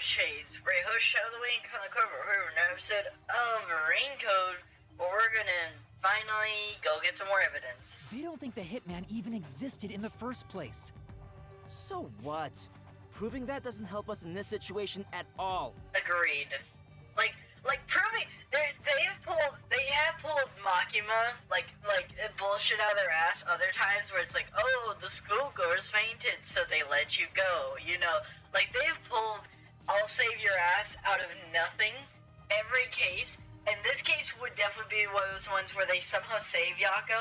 Shades, for a host Halloween on the cover of an episode of Raincoat, where we're gonna finally go get some more evidence. They don't think the hitman even existed in the first place. So what? Proving that doesn't help us in this situation at all. Agreed. Like proving they have pulled Makima like bullshit out of their ass other times where it's like, oh, the schoolgoers fainted so they let you go, you know. Like they've pulled I'll save your ass out of nothing every case, and this case would definitely be one of those ones where they somehow save Yako.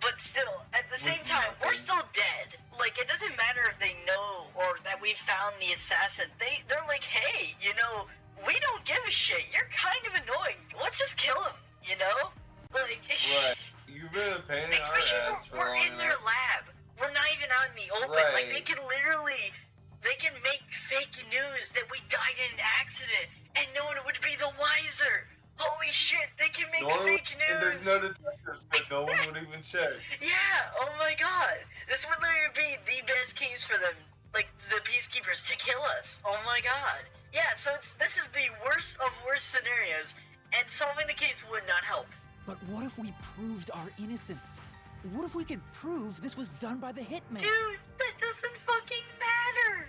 But still, at the same time, we're still dead. Like, it doesn't matter if they know or that we found the assassin. They're like, hey, you know, we don't give a shit. You're kind of annoying. Let's just kill him, you know? Like, right. You've been a pain in our ass for we're long in their lab. We're not even out in the open. Right. Like, they can make fake news that we died in an accident, and no one would be the wiser. Holy shit, they can make fake news! There's no detectives, so no one would even check. Yeah, oh my god. This would literally be the best case for them, like, the peacekeepers, to kill us. Oh my god. Yeah, so this is the worst of worst scenarios, and solving the case would not help. But what if we proved our innocence? What if we could prove this was done by the hitman? Dude, that doesn't fucking matter!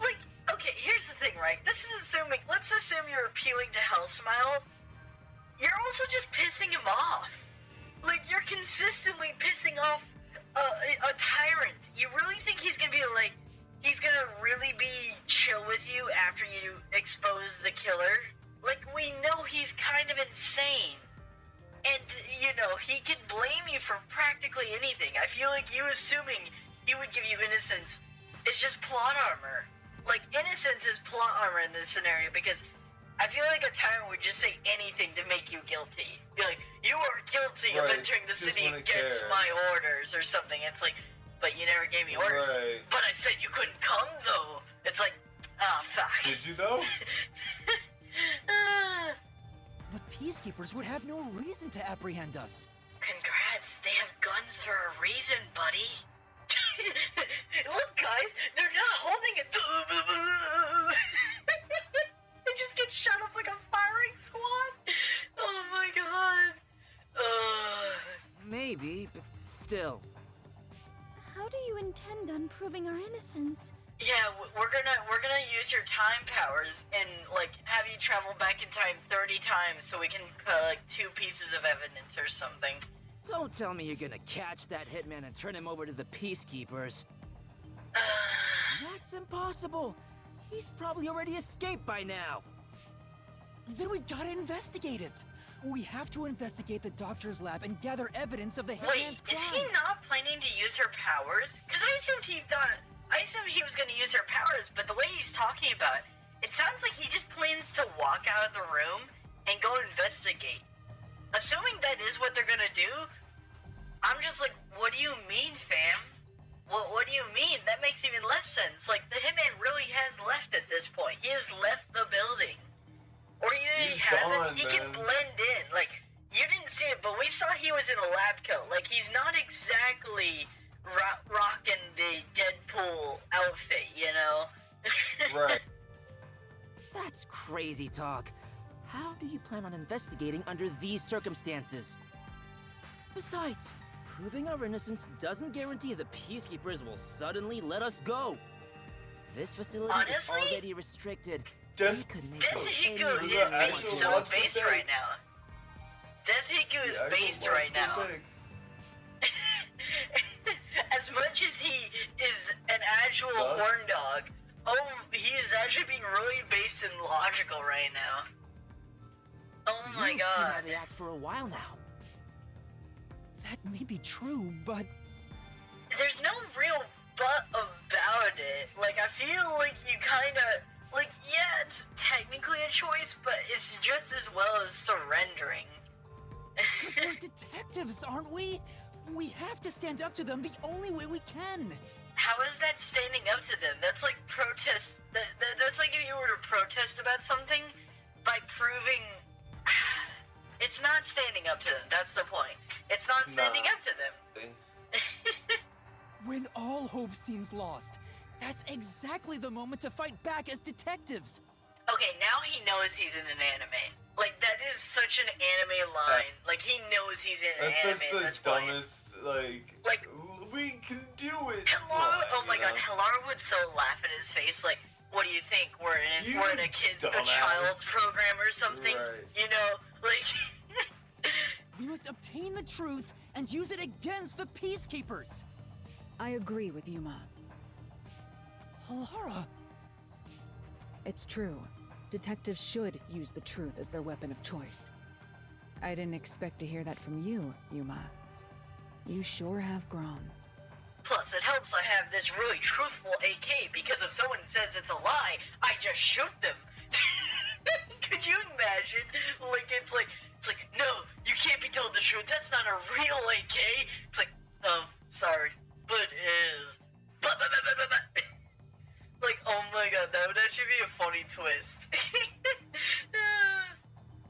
Like, okay, here's the thing, right? This is assuming, let's assume you're appealing to Hellsmile. You're also just pissing him off. Like, you're consistently pissing off a tyrant. You really think he's gonna be like, he's gonna really be chill with you after you expose the killer? Like, we know he's kind of insane. And, you know, he could blame you for practically anything. I feel like you assuming he would give you innocence is just plot armor. Like, innocence is plot armor in this scenario because I feel like a tyrant would just say anything to make you guilty. Be like, you are guilty of entering the city against my orders or something. It's like, but you never gave me orders. Right. But I said you couldn't come, though. It's like, ah, fuck. Did you, though? The peacekeepers would have no reason to apprehend us. Congrats, they have guns for a reason, buddy. Look, guys, they're not holding it. They just get shot up like a firing squad. Oh my god. Maybe, but still. How do you intend on proving our innocence? Yeah, we're gonna use your time powers and like have you travel back in time 30 times so we can collect 2 pieces of evidence or something. Don't tell me you're gonna catch that hitman and turn him over to the peacekeepers. That's impossible. He's probably already escaped by now. Then we gotta investigate it. We have to investigate the doctor's lab and gather evidence of the hitman's crime. Is he not planning to use her powers? Because I assumed he was going to use her powers, but the way he's talking about it sounds like he just plans to walk out of the room and go investigate. Assuming that is what they're going to do, I'm just like, what do you mean, fam? What do you mean? That makes even less sense. Like, the hitman really has left at this point. He has left the building. Or he hasn't. Gone, he can blend in. Like, you didn't see it, but we saw he was in a lab coat. Like, he's not exactly rocking the Deadpool outfit, you know? Right. That's crazy talk. How do you plan on investigating under these circumstances? Besides, proving our innocence doesn't guarantee the peacekeepers will suddenly let us go. This facility is already restricted. Deshiku is being so based right now. Deshiku is based right now. As much as he is an actual horn dog, he is actually being really based and logical right now. Oh my god. You've seen how they act for a while now. That may be true, but there's no real but about it. Like, I feel like you kinda, like, yeah, it's technically a choice, but it's just as well as surrendering. we're detectives, aren't we? We have to stand up to them the only way we can. How is that standing up to them? That's like protest. That's like if you were to protest about something by proving. It's not standing up to them. That's the point. It's not standing up to them. When all hope seems lost, That's exactly the moment to fight back as detectives. Okay, now he knows he's in an anime. Like, that is such an anime line. Like, he knows he's in an That's anime such at the this point. dumbest, Like, we can do it. Hilaru, oh my you god, know? Hilaru would so laugh in his face, like, what do you think? We're in You a kid's, a dumbass. child's program or something? Right. You know, like... We must obtain the truth and use it against the Peacekeepers. I agree with Yuma. Hilara, It's true. Detectives should use the truth as their weapon of choice. I didn't expect to hear that from you, Yuma. You sure have grown. Plus, it helps I have this really truthful AK, because if someone says it's a lie, I just shoot them. Could you imagine? It's like, no, you can't be told the truth. That's not a real AK. It's like, oh, sorry, but it is. Like, oh my god, that would actually be a funny twist.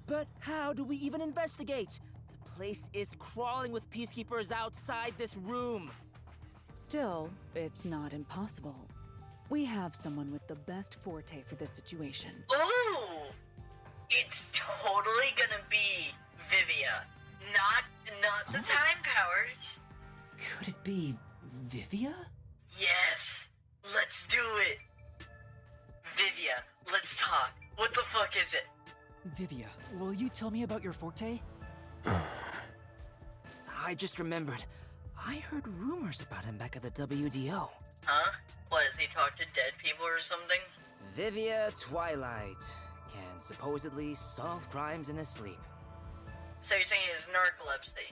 But how do we even investigate? The place is crawling with peacekeepers outside this room. Still, it's not impossible. We have someone with the best forte for this situation. Ooh! It's totally gonna be Vivia. Not the time powers. could it be Vivia? Yes, let's do it. Vivia, let's talk. What the fuck is it? Vivia, will you tell me about your forte? I just remembered. I heard rumors about him back at the WDO. Huh? What, does he talk to dead people or something? Vivia Twilight can supposedly solve crimes in his sleep. So you're saying he has narcolepsy?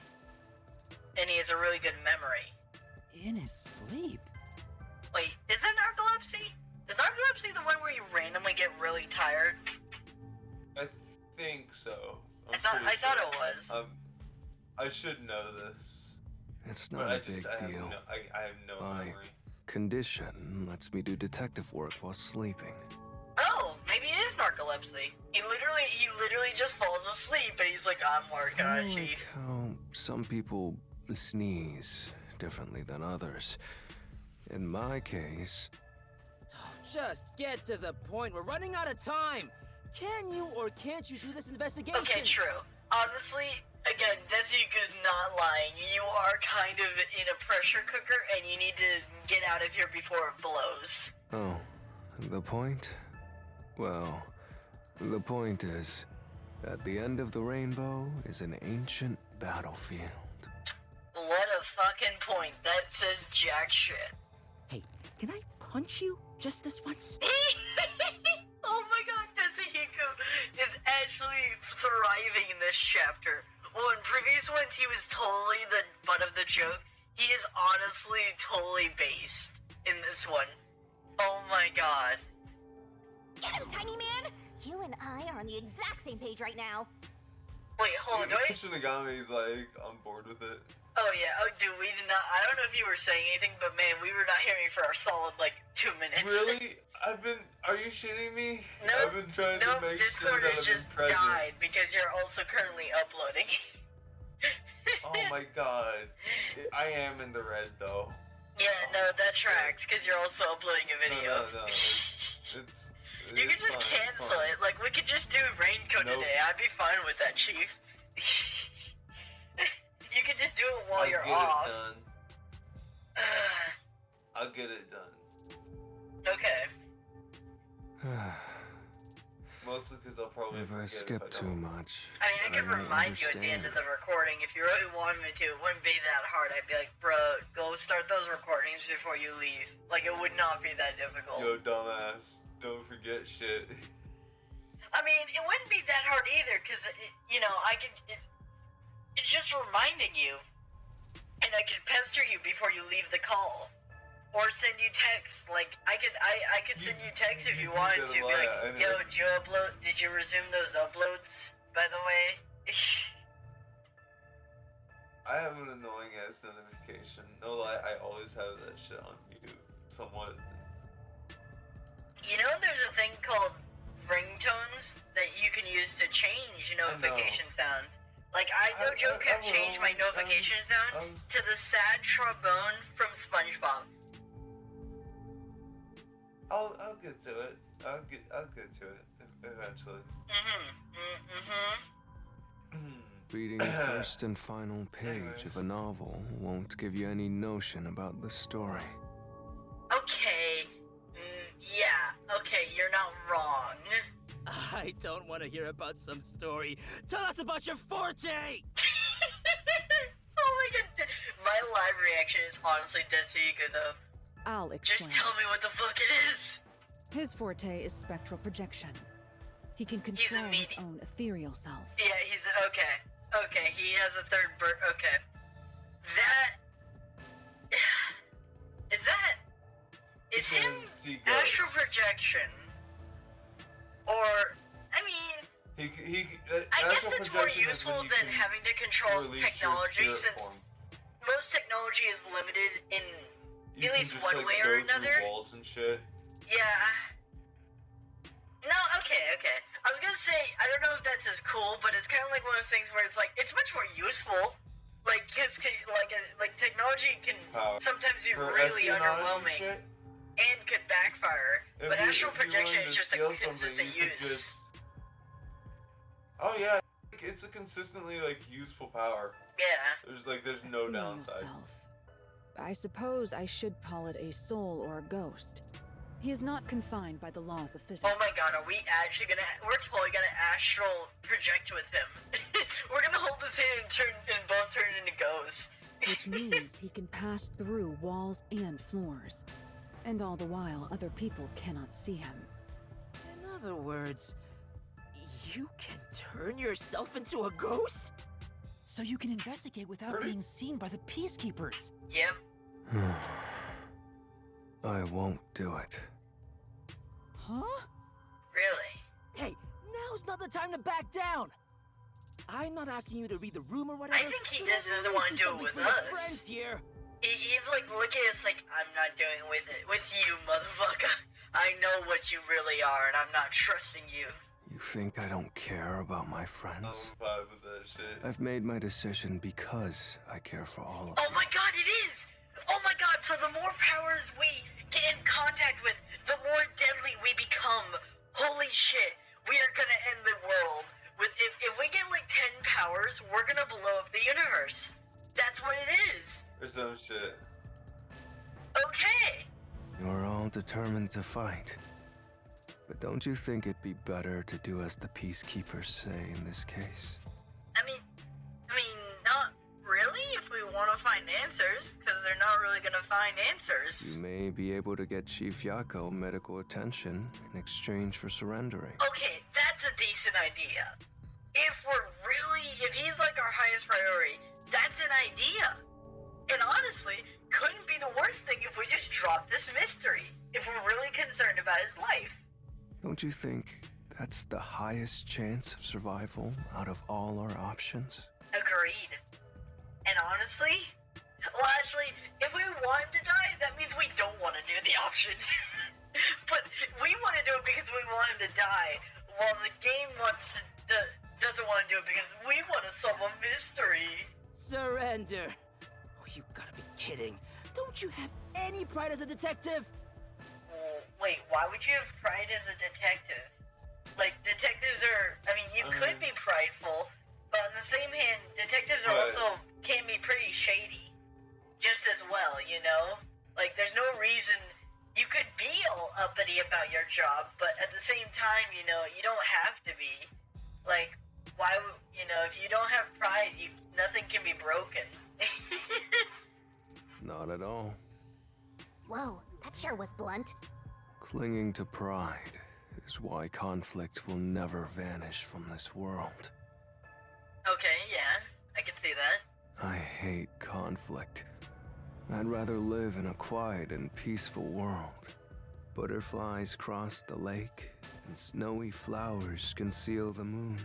And he has a really good memory? In his sleep? Wait, is that narcolepsy? Is narcolepsy the one where you randomly get really tired? I think so. I thought it was. I should know this. It's But not I a big have deal. I have no My memory. condition lets me do detective work while sleeping. Oh, maybe it is narcolepsy. He literally just falls asleep and he's like, I'm working on Kinda it, like chief. how some people sneeze differently than others. In my case, Just get to the point. We're running out of time. Can you or can't you do this investigation? Okay, true. Honestly, again, Desuku's not lying. You are kind of in a pressure cooker and you need to get out of here before it blows. oh, the point? Well, the point is, at the end of the rainbow is an ancient battlefield. What a fucking point. That says jack shit. Hey, can I punch you just this once? Oh my god, Desuku is actually thriving in this chapter. Well, in previous ones, he was totally the butt of the joke. He is honestly totally based in this one. Oh my god. Get him, tiny man! You and I are on the exact same page right now. Wait, hold on, do I... Shinigami's like on board with it. Oh yeah, oh dude, we did not... I don't know if you were saying anything, but man, we were not hearing for a solid, 2 minutes. Really? Are you shitting me? Nope, I've been trying to make Discord sure that has I've just been present. died because you're also currently uploading. Oh my god. I am in the red though. Yeah, no, that tracks, because you're also uploading a video. No. It's You could just fine, it's cancel fine. it. Like, we could just do Raincoat Nope. today. I'd be fine with that, Chief. You could just do it while I'll you're get off. it done. I'll get it done. Okay. Mostly because I'll probably If I forget skip if I too don't. much, I mean, I could won't remind you at the end of the understand. recording if you really wanted me to. It wouldn't be that hard. I'd be like, bro, go start those recordings before you leave. Like, it would not be that difficult. Yo, dumbass. Don't forget shit. I mean, it wouldn't be that hard either, because, I could... It's just reminding you. And I could pester you before you leave the call. Or send you texts. Like, I could send you texts if you You wanted did to. a Be lot, like, I know. yo, did you resume those uploads, by the way? I have an annoying ass notification. No lie, I always have that shit on mute. Somewhat. You know, there's a thing called ringtones that you can use to change notification sounds. Like, I no joke have changed my notification sound to the sad trombone from SpongeBob. I'll get to it. I'll get to it eventually. Reading the first and final page of a novel won't give you any notion about the story. Okay. Yeah. Okay, you're not wrong. I don't want to hear about some story. Tell us about your forte! Oh my god. My live reaction is honestly Deshiga though. I'll explain. Just tell me what the fuck it is. His forte is spectral projection. He can a control his medi- own ethereal self. Yeah, he's okay. Okay, he has a third bird. Okay. That is him See ghosts. astral projection, or I mean, I guess astral it's more projection is useful when you than can having to control release your technology, spirit since form. most technology is limited in You at can least just, one like, way go or through another. walls and shit. Yeah. No, okay. I was gonna say, I don't know if that's as cool, but it's kind of like one of those things where it's like, it's much more useful. Like, cause like technology can Power. sometimes be For really espionage and underwhelming shit, and could backfire. if But you- astral if you projection wanted is to just a steal something, consistent you could use. just- Oh yeah, it's a consistently like useful power. Yeah. There's no Ethereal downside. self. I suppose I should call it a soul or a ghost. He is not confined by the laws of physics. Oh my god, are we actually gonna? We're totally gonna astral project with him. We're gonna hold his hand and both turn into ghosts. Which means he can pass through walls and floors. And all the while, other people cannot see him. In other words, you can turn yourself into a ghost? So you can investigate without being seen by the peacekeepers. Yep. I won't do it. Huh? Really? Hey, now's not the time to back down! I'm not asking you to read the room or whatever. I think he but just at doesn't least wanna do it something with for your us. friends here. He's like looking at us like, I'm not doing with you, motherfucker. I know what you really are, and I'm not trusting you. You think I don't care about my I'm friends? fine with that shit. I've made my decision because I care for all of Oh them. my god, it is! Oh my god, so the more powers we get in contact with, the more deadly we become. Holy shit, we are gonna end the world. If we get like 10 powers, we're gonna blow up the universe. That's what it is. Or some shit. Okay. You're all determined to fight. But don't you think it'd be better to do as the peacekeepers say in this case? I mean, not really if we want to find answers, because they're not really gonna find answers. You may be able to get Chief Yako medical attention in exchange for surrendering. Okay, that's a decent idea. If he's like our highest priority, that's an idea. And honestly, couldn't be the worst thing if we just dropped this mystery, if we're really concerned about his life. Don't you think that's the highest chance of survival out of all our options? Agreed. And honestly, well actually, if we want him to die, that means we don't want to do the option. But we want to do it because we want him to die, while the game doesn't want to do it because we want to solve a mystery. Surrender. Oh, you gotta be kidding. Don't you have any pride as a detective? Well, wait, why would you have pride as a detective? Like, detectives are, you could be prideful, but on the same hand, detectives are Right. also can be pretty shady. Just as well, you know? Like, there's no reason you could be all uppity about your job, but at the same time, you know, you don't have to be. Like, why would, if you don't have pride, nothing can be broken. Not at all. Whoa, that sure was blunt. Clinging to pride is why conflict will never vanish from this world. Okay, yeah, I can see that. I hate conflict. I'd rather live in a quiet and peaceful world. Butterflies cross the lake, and snowy flowers conceal the moon.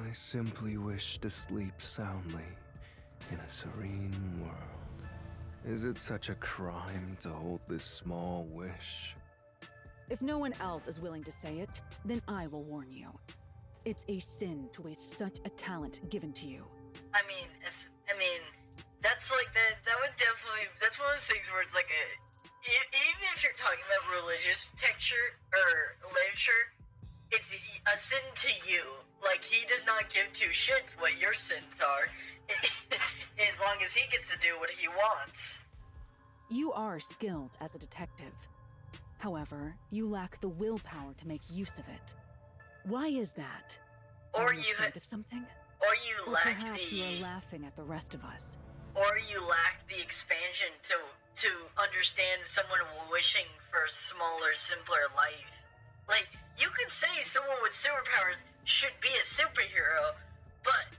I simply wish to sleep soundly in a serene world. Is it such a crime to hold this small wish? If no one else is willing to say it, then I will warn you. It's a sin to waste such a talent given to you. That's like that would definitely, that's one of those things where it's like even if you're talking about religious texture or literature, it's a sin to you. Like, he does not give two shits what your sins are, as long as he gets to do what he wants. You are skilled as a detective. However, you lack the willpower to make use of it. Why is that? Or Are you you afraid of something? Or you Or lack perhaps the... you are laughing at the rest of us. Or you lack the expansion to understand someone wishing for a smaller, simpler life. Like, you could say someone with superpowers should be a superhero, but...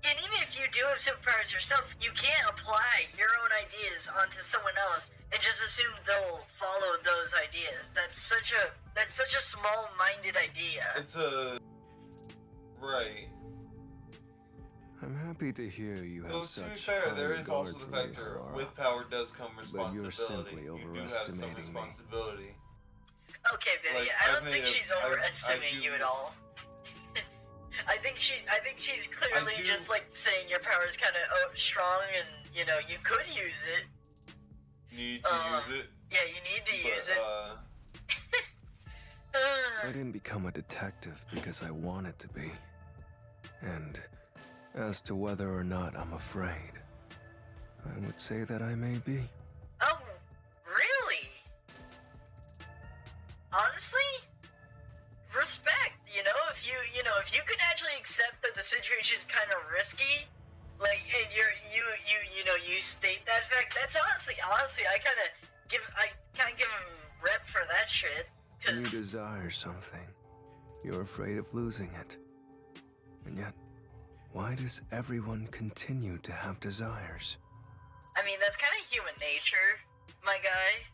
And even if you do have superpowers yourself, you can't apply your own ideas onto someone else and just assume they'll follow those ideas. That's such a small-minded idea. It's a... Right. I'm happy to hear you have Though, such to be fair, there high is also regard the for me, factor, Aurora. with power does come responsibility. you're simply You do have some overestimating me. responsibility. Okay, Vivia, Like, I I've don't think made she's I overestimating do- you at all. I think she's clearly do- just like saying your power is kind of strong, and you know you could use it. Need to use it. Yeah, you need to But, use it. I didn't become a detective because I wanted to be. And as to whether or not I'm afraid, I would say that I may be. Oh, really? Honestly, respect. If you can actually accept that the situation is kind of risky, like, and you state that fact. That's honestly, I kind of give him rep for that shit. You 'Cause desire something. You're afraid of losing it. And yet, why does everyone continue to have desires? I mean, that's kind of human nature, my guy.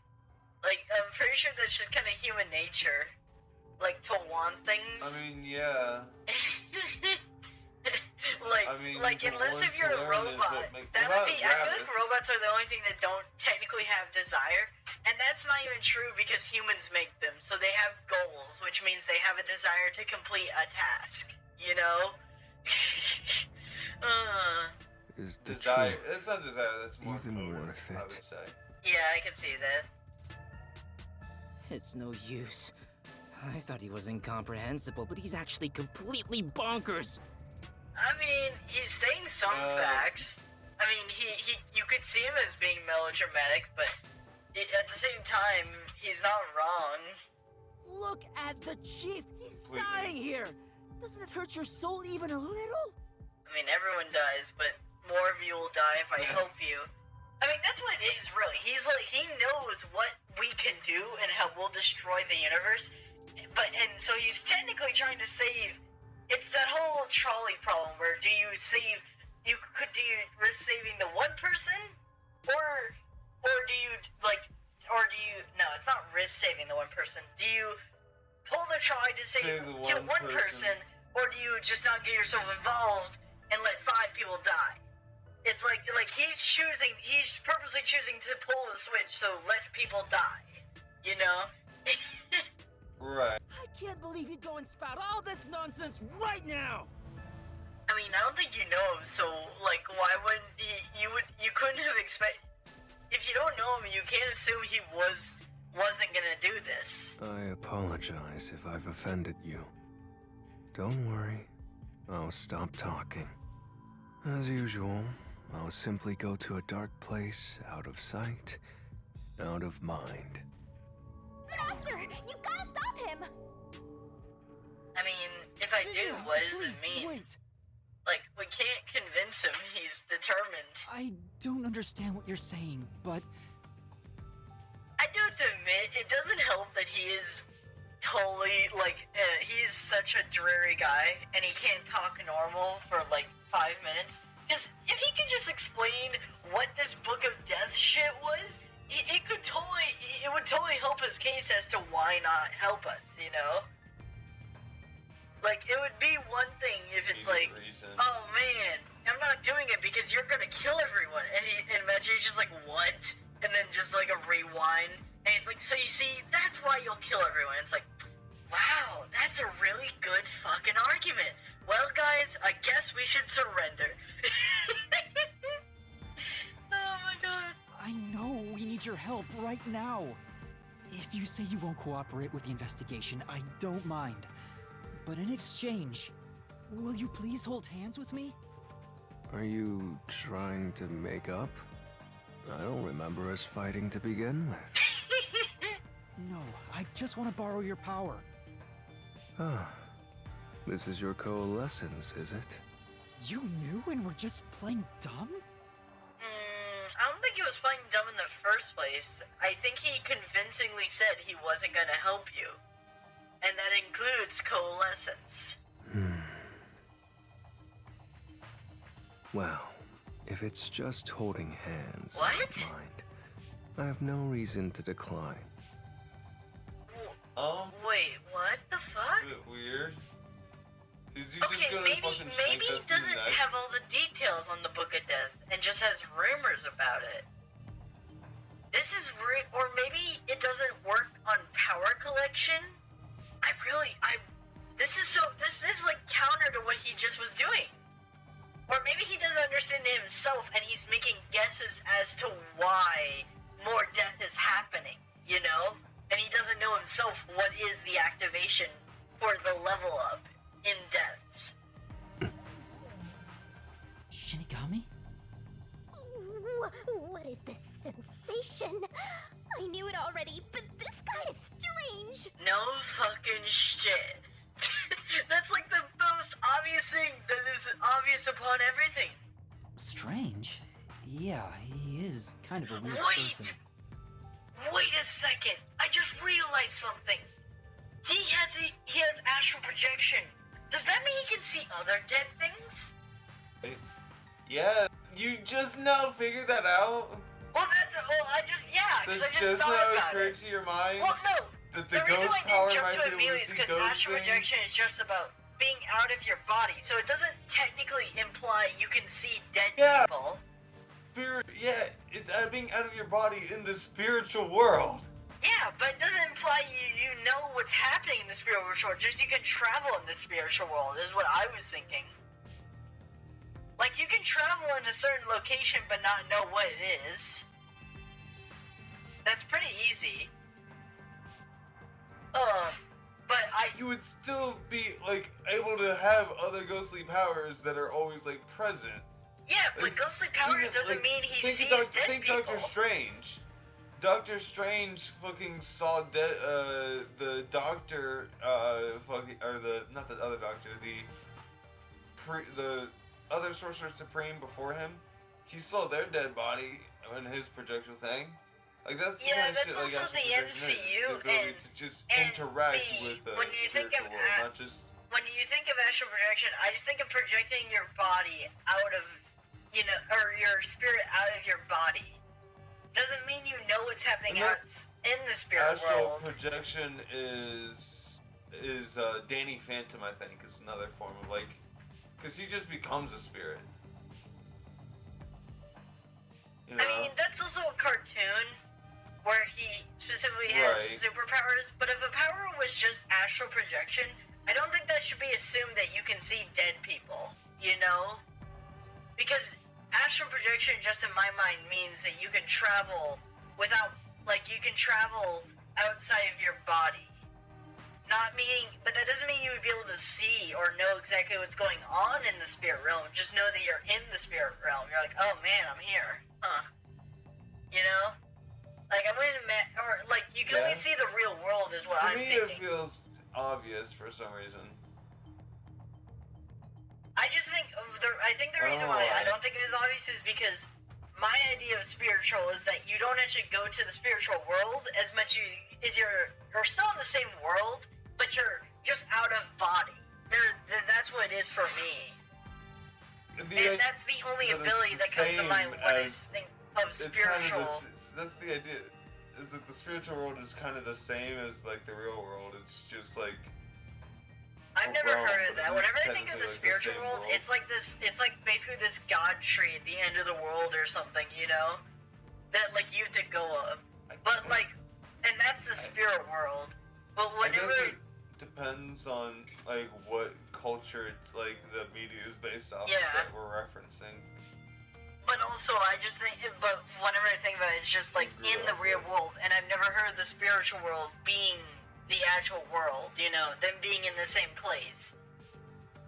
Like, I'm pretty sure that's just kind of human nature. Like, to want things. I mean, yeah. like to unless want if you're to a learn is robot, what make- that what would be. about I feel like rabbits? robots are the only thing that don't technically have desire, and that's not even true because humans make them. So they have goals, which means they have a desire to complete a task. You know. Is the Desire. truth It's not desire. That's more even motive, worth I it? would say. Yeah, I can see that. It's no use. I thought he was incomprehensible, but he's actually completely bonkers. I mean, he's stating some facts. I mean, you could see him as being melodramatic, but at the same time, he's not wrong. Look at the chief. He's Completely. dying here. Doesn't it hurt your soul even a little? I mean, everyone dies, but more of you will die if I help you. I mean, that's what it is, really. He's like, he knows what we can do and how we'll destroy the universe. And so he's technically trying to save. It's that whole trolley problem where do you risk saving the one person? Or no, it's not risk saving the one person. Do you pull the trolley to Save the kill one one person, or do you just not get yourself involved and let 5 people die? It's like he's purposely choosing to pull the switch so less people die, you know? Right. I can't believe you'd go and spout all this nonsense right now. I mean, I don't think you know him, so, like, why wouldn't you couldn't have expected, if you don't know him, you can't assume he wasn't gonna do this. I apologize if I've offended you. Don't worry. I'll stop talking. As usual, I'll simply go to a dark place, out of sight, out of mind. Master, you gotta stop him! I mean, if I do, Vivia, what does please, it mean? Wait. Like, we can't convince him, he's determined. I don't understand what you're saying, but I do have to admit, it doesn't help that he is totally, like, he's such a dreary guy, and he can't talk normal for, like, 5 minutes. Because if he could just explain what this Book of Death shit was, it would totally help his case as to why not help us, you know? Like, it would be one thing if it's like, Reason. oh man, I'm not doing it because you're gonna kill everyone. And imagine he's just like, what? And then just like a rewind. And it's like, so you see, that's why you'll kill everyone. It's like, wow, that's a really good fucking argument. Well, guys, I guess we should surrender. Oh my god. I know we need need your help right now. If you say you won't cooperate with the investigation, I don't mind. But in exchange, will you please hold hands with me? Are you trying to make up? I don't remember us fighting to begin with. No, I just want to borrow your power. Ah, this is your coalescence, is it? You knew and were just playing dumb? I don't think he was playing dumb in the first place. I think he convincingly said he wasn't gonna help you. And that includes coalescence. Well, if it's just holding hands, What? I don't mind. I have no reason to decline. Wait, what the fuck? A bit weird. Is he Okay, just gonna maybe fucking shank he us in the doesn't neck? have all the details on the Book of Death and just has rumors about it. This is or maybe it doesn't work on power collection. This is like counter to what he just was doing. Or maybe he doesn't understand it himself and he's making guesses as to why more death is happening, you know? And he doesn't know himself what is the activation for the level up in deaths. Shinigami? What is this sensation? I knew it already, but this guy is strange. No fucking shit. That's like the most obvious thing that is obvious upon everything. Strange? Yeah, he is kind of a weird person. Wait a second. I just realized something. He has astral projection. Does that mean he can see other dead things? Yeah, you just now figured that out? Because This I just just thought now about occurred it. to your mind? Well, no. That the reason ghost why I power didn't jump might to it be able immediately to is see because ghost astral things? projection is just about being out of your body, so it doesn't technically imply you can see dead Yeah. people. It's being out of your body in the spiritual world. Yeah, but it doesn't imply you know what's happening in the spiritual world. Just you can travel in the spiritual world is what I was thinking. Like you can travel in a certain location but not know what it is. That's pretty easy. But You would still be like able to have other ghostly powers that are always like present. yeah, but Like, ghostly powers even, doesn't like, mean he think sees of dead people. Doctor Strange. Doctor Strange fucking saw the doctor not the other doctor, the other Sorcerer Supreme before him. He saw their dead body in his projectile thing. Like that's the kind of that's shit like also astral the projection is. MCU The ability and- to just and interact the- with the when you think spiritual of world, not just When you think of astral projection, I just think of projecting your body out of, or your spirit out of your body. Doesn't mean you know what's happening And out in the spirit astral world. projection is Dany Phantom, I think, is another form of like, because he just becomes a spirit. You know? I mean, that's also a cartoon where he specifically has Right. superpowers, but if the power was just astral projection, I don't think that should be assumed that you can see dead people, you know? Because astral projection, just in my mind, means that you can travel you can travel outside of your body. But that doesn't mean you would be able to see or know exactly what's going on in the spirit realm. Just know that you're in the spirit realm. You're like, oh man, I'm here. Huh. You know? Like, I wouldn't or like, you can only Yes. see the real world is what To I'm me, thinking. it feels obvious for some reason. I just think, I think the reason why I don't think it is obvious is because my idea of spiritual is that you don't actually go to the spiritual world as much as you're still in the same world, but you're just out of body. That's what it is for me. And that's the only so it's ability the that comes to same mind when I as- think of It's kind spiritual. of that's the idea. Is that the spiritual world is kind of the same as like the real world? It's just like I've never realm, heard of but that. it is Whenever I think of the technically, like, the spiritual same world, world. it's like this. It's like basically this god tree at the end of the world or something, you know, that like you have to go up. But like, and that's the spirit world. But I guess whenever, it depends on like what culture it's like the media is based off Yeah. of that we're referencing. But also, I just think, but whenever I think about it, it's just like in the real world, and I've never heard of the spiritual world being the actual world, you know, them being in the same place.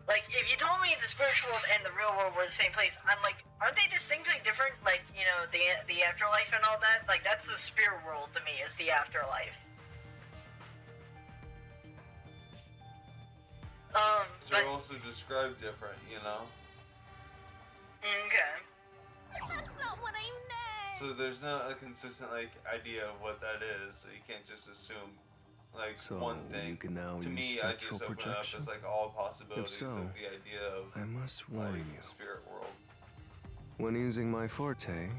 Like, if you told me the spiritual world and the real world were the same place, I'm like, aren't they distinctly different? Like, you know, the afterlife and all that? Like, that's the spirit world to me, is the afterlife. So But, they're also described different, you know? okay. That's not what I meant! So there's not a consistent, like, idea of what that is, so you can't just assume, like, So one thing. you can now To use me, I just spectral open it up projection? as, like, all possibilities so, of the idea of, I must like, warn you. spirit world. When using my forte,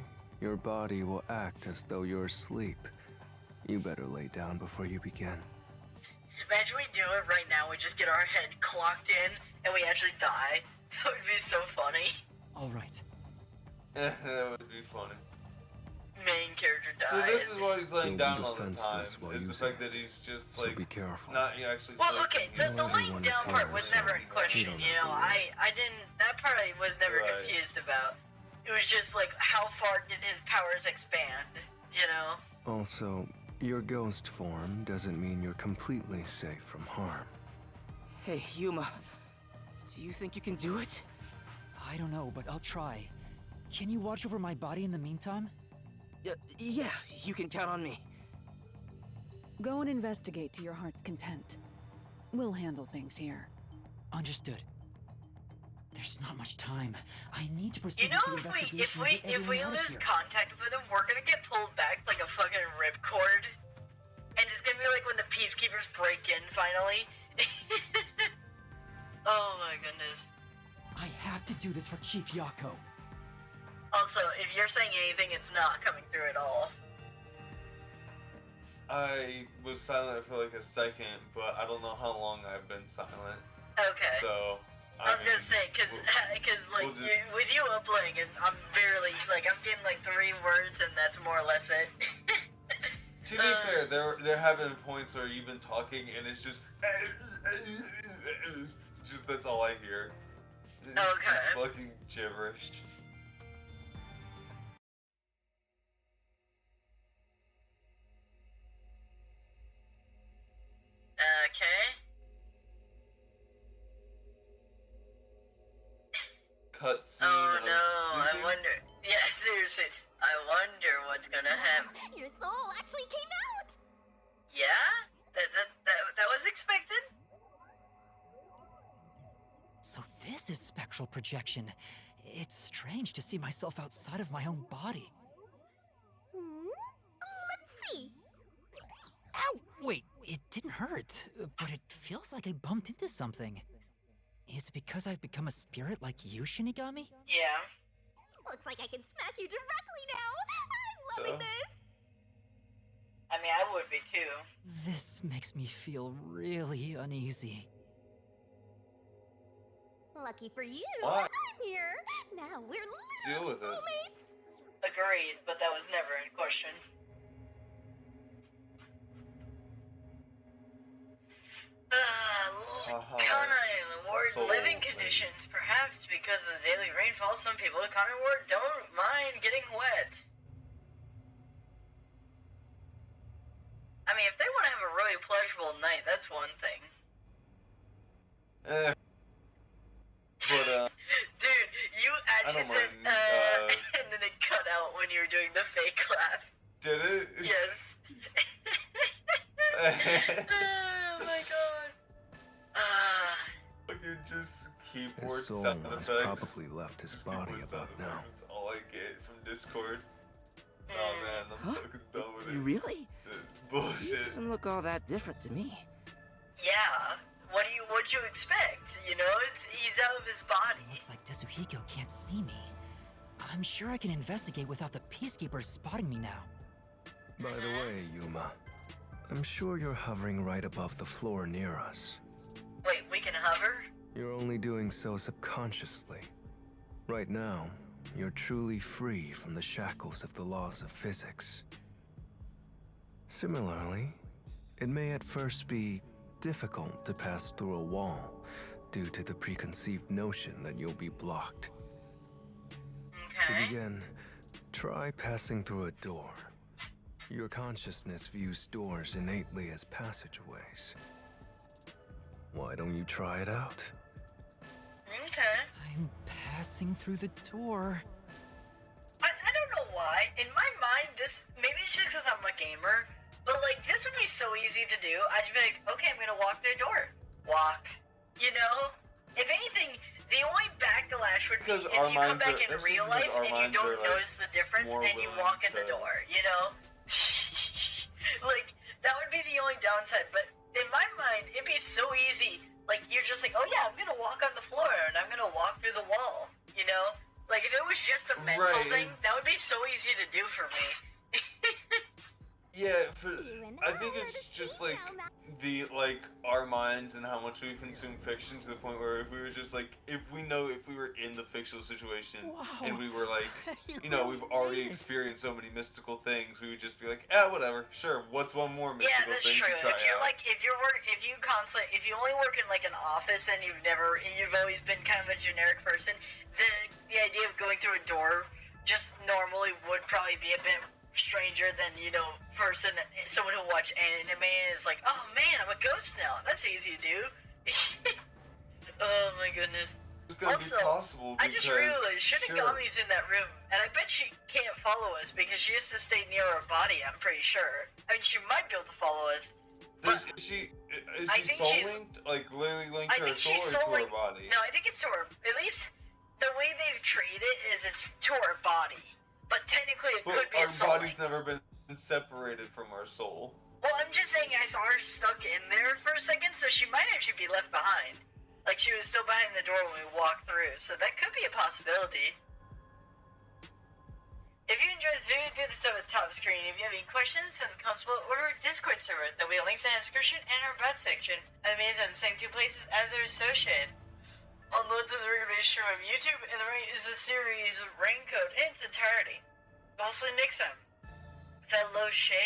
your body will act as though you're asleep. You better lay down before you begin. Imagine we do it right now, we just get our head clocked in, and we actually die. That would be so funny. All right. That would be funny. Main character dies. So this is why he's laying You'll down be all the time. defenseless while Is the using fact that it. he's just, So like, be careful. not actually Well, sleeping. okay, He's the Well, laying everyone down is part here, was so never in question, you don't you have know, to worry. I didn't, that part I was never Right. confused about. It was just like, how far did his powers expand, you know? Also, your ghost form doesn't mean you're completely safe from harm. Hey, Yuma. Do you think you can do it? I don't know, but I'll try. Can you watch over my body in the meantime? Yeah, you can count on me. Go and investigate to your heart's content. We'll handle things here. Understood. There's not much time. I need to proceed You know, with the if we investigation and get if we everyone out of lose here. contact with him, we're gonna get pulled back like a fucking ripcord. And it's gonna be like when the peacekeepers break in finally. Oh my goodness. I have to do this for Chief Yako. Also, if you're saying anything, it's not coming through at all. I was silent for like a second, but I don't know how long I've been silent. Okay. So, I was mean, gonna say, cause like, we'll just- with you uploading, and I'm barely, like, I'm getting like 3 words, and that's more or less it. To be fair, there have been points where you've been talking and it's just that's all I hear. It's Okay. just fucking gibberish. Okay. Cutscene Oh of no, I sleeping. wonder. Yeah, seriously, I wonder what's gonna happen. Your soul actually came out! Yeah? That was expected? So this is spectral projection. It's strange to see myself outside of my own body. Let's see! Ow! Wait, it didn't hurt, but it feels like I bumped into something. Is it because I've become a spirit like you, Shinigami? Yeah. Looks like I can smack you directly now! I'm loving So? this! I mean, I would be too. This makes me feel really uneasy. Lucky for you, What? I'm here! Now we're Deal literal with it. soulmates! Agreed, but that was never in question. Kana Ward Soul living thing. conditions. Perhaps because of the daily rainfall, some people in Kana Ward don't mind getting wet. I mean, if they want to have a really pleasurable night, that's one thing. But Dude, you actually don't said, mind, and then it cut out when you were doing the fake laugh. did it? Yes. Oh my god. Fucking just keyboard His soul sound has effects. probably left his Just body keyboard sound about now. effects. That's all I get from Discord. Oh man, I'm Huh? fucking done with You it. really? He Bullshit. doesn't look all that different to me. Yeah. What'd you expect? You know, he's out of his body. Looks like Tetsuhiko can't see me. I'm sure I can investigate without the peacekeepers spotting me now. By the way, Yuma, I'm sure you're hovering right above the floor near us. Wait, we can hover? You're only doing so subconsciously. Right now, you're truly free from the shackles of the laws of physics. Similarly, it may at first be difficult to pass through a wall due to the preconceived notion that you'll be blocked. Okay. To Okay. begin, try passing through a door. Your consciousness views doors innately as passageways. Why don't you try it out? Okay. I'm passing through the door. I don't know why. In my mind, this, maybe it's just because I'm a gamer, but like, this would be so easy to do. I'd just be like, okay, I'm gonna walk through the door. Walk. You know? If anything, the only backlash would be Because if our you come minds back are- in that's real just because life our and you minds don't are, like, notice the difference more and you willing walk in the to- door, you know? Like, that would be the only downside, but in my mind, it'd be so easy. Like, you're just like, oh yeah, I'm gonna walk on the floor and I'm gonna walk through the wall, you know? Like, if it was just a mental Right, thing, it's- that would be so easy to do for me. Yeah, You and I think I it's are the just same like now, our minds and how much we consume fiction to the point where if we were just like if we were in the fictional situation Wow. and we were like You we've already made it. experienced so many mystical things, we would just be like, whatever, sure, what's one more Yeah, mystical that's thing true. to try If you're out? like, if you only work in like an office and you've always been kind of a generic person, the idea of going through a door just normally would probably be a bit stranger than, someone who watch anime and is like, oh man, I'm a ghost now. That's easy to do. Oh my goodness. It's gonna Also, be possible I because just realized sure. Shinigami's in that room, and I bet she can't follow us because she has to stay near our body, I'm pretty sure. I mean, she might be able to follow us. Is she I think soul she's- linked? Like literally linked I to her think soul she's or soul to her linked. body? No, I think it's to her. At least the way they've treated it is it's to her body. But technically, it But could be our a soul body's link. never been separated from our soul. Well, I'm just saying I saw her stuck in there for a second, so she might actually be left behind. Like she was still behind the door when we walked through, so that could be a possibility. If you enjoyed this video, do the stuff at the top screen. If you have any questions, send the comments below or to our Discord server. There'll be links in the description and our about section. And the videos are in the same two places as they're associated. All notes is we're going to be streamed on YouTube, and the rate is the series Raincoat in its entirety. Mostly next time. Fellow Shade.